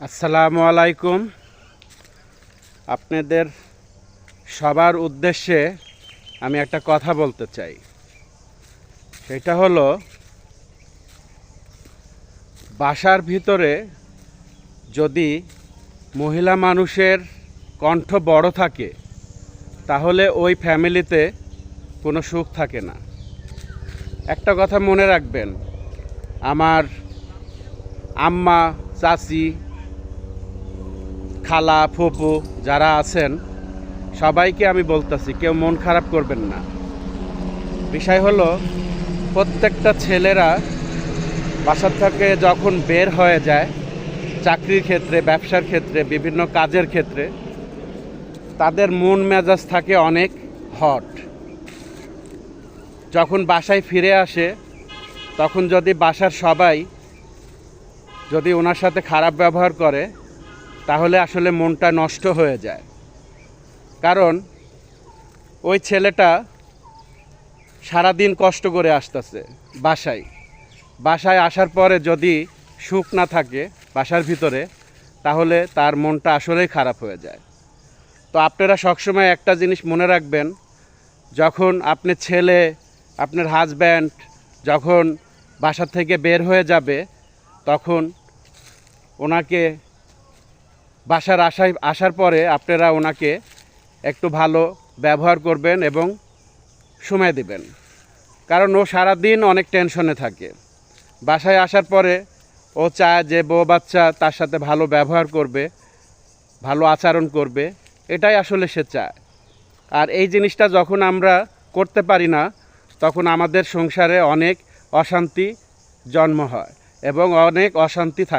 আসসালামু আলাইকুম। আপনাদের সবার উদ্দেশ্যে আমি একটা কথা বলতে চাই। সেটা হলো, বাসার ভিতরে যদি মহিলা মানুষের কণ্ঠ বড় থাকে তাহলে ওই ফ্যামিলিতে কোনো সুখ থাকে না। একটা কথা মনে রাখবেন, আমার আম্মা, চাচি, খালা, ফুপু যারা আছেন সবাইকে আমি বলতেছি, কেউ মন খারাপ করবেন না। বিষয় হলো, প্রত্যেকটা ছেলেরা বাসা থেকে যখন বের হয়ে যায় চাকরির ক্ষেত্রে, ব্যবসার ক্ষেত্রে, বিভিন্ন কাজের ক্ষেত্রে, তাদের মন মেজাজ থাকে অনেক হট। যখন বাসায় ফিরে আসে তখন যদি বাসার সবাই যদি ওনার সাথে খারাপ ব্যবহার করে তাহলে আসলে মনটা নষ্ট হয়ে যায়। কারণ ওই ছেলেটা সারাদিন কষ্ট করে আসতেছে বাসায় আসার পরে যদি সুখ না থাকে বাসার ভিতরে, তাহলে তার মনটা আসলেই খারাপ হয়ে যায়। তো আপনারা সবসময় একটা জিনিস মনে রাখবেন, যখন আপনি ছেলে, আপনার হাজব্যান্ড যখন বাসা থেকে বের হয়ে যাবে তখন ওনাকে আসার পরে আপনারা ওনাকে একটু ভালো ব্যবহার করবেন এবং সময় দেবেন। কারণ ও সারাদিন অনেক টেনশনে থাকে। বাসায় আসার পরে ও চায় যে বউ বাচ্চা তার সাথে ভালো ব্যবহার করবে, ভালো আচরণ করবে, এটাই আসলে সে চায়। আর এই জিনিসটা যখন আমরা করতে পারি না তখন আমাদের সংসারে অনেক অশান্তি জন্ম হয় এবং অনেক অশান্তি থাকে।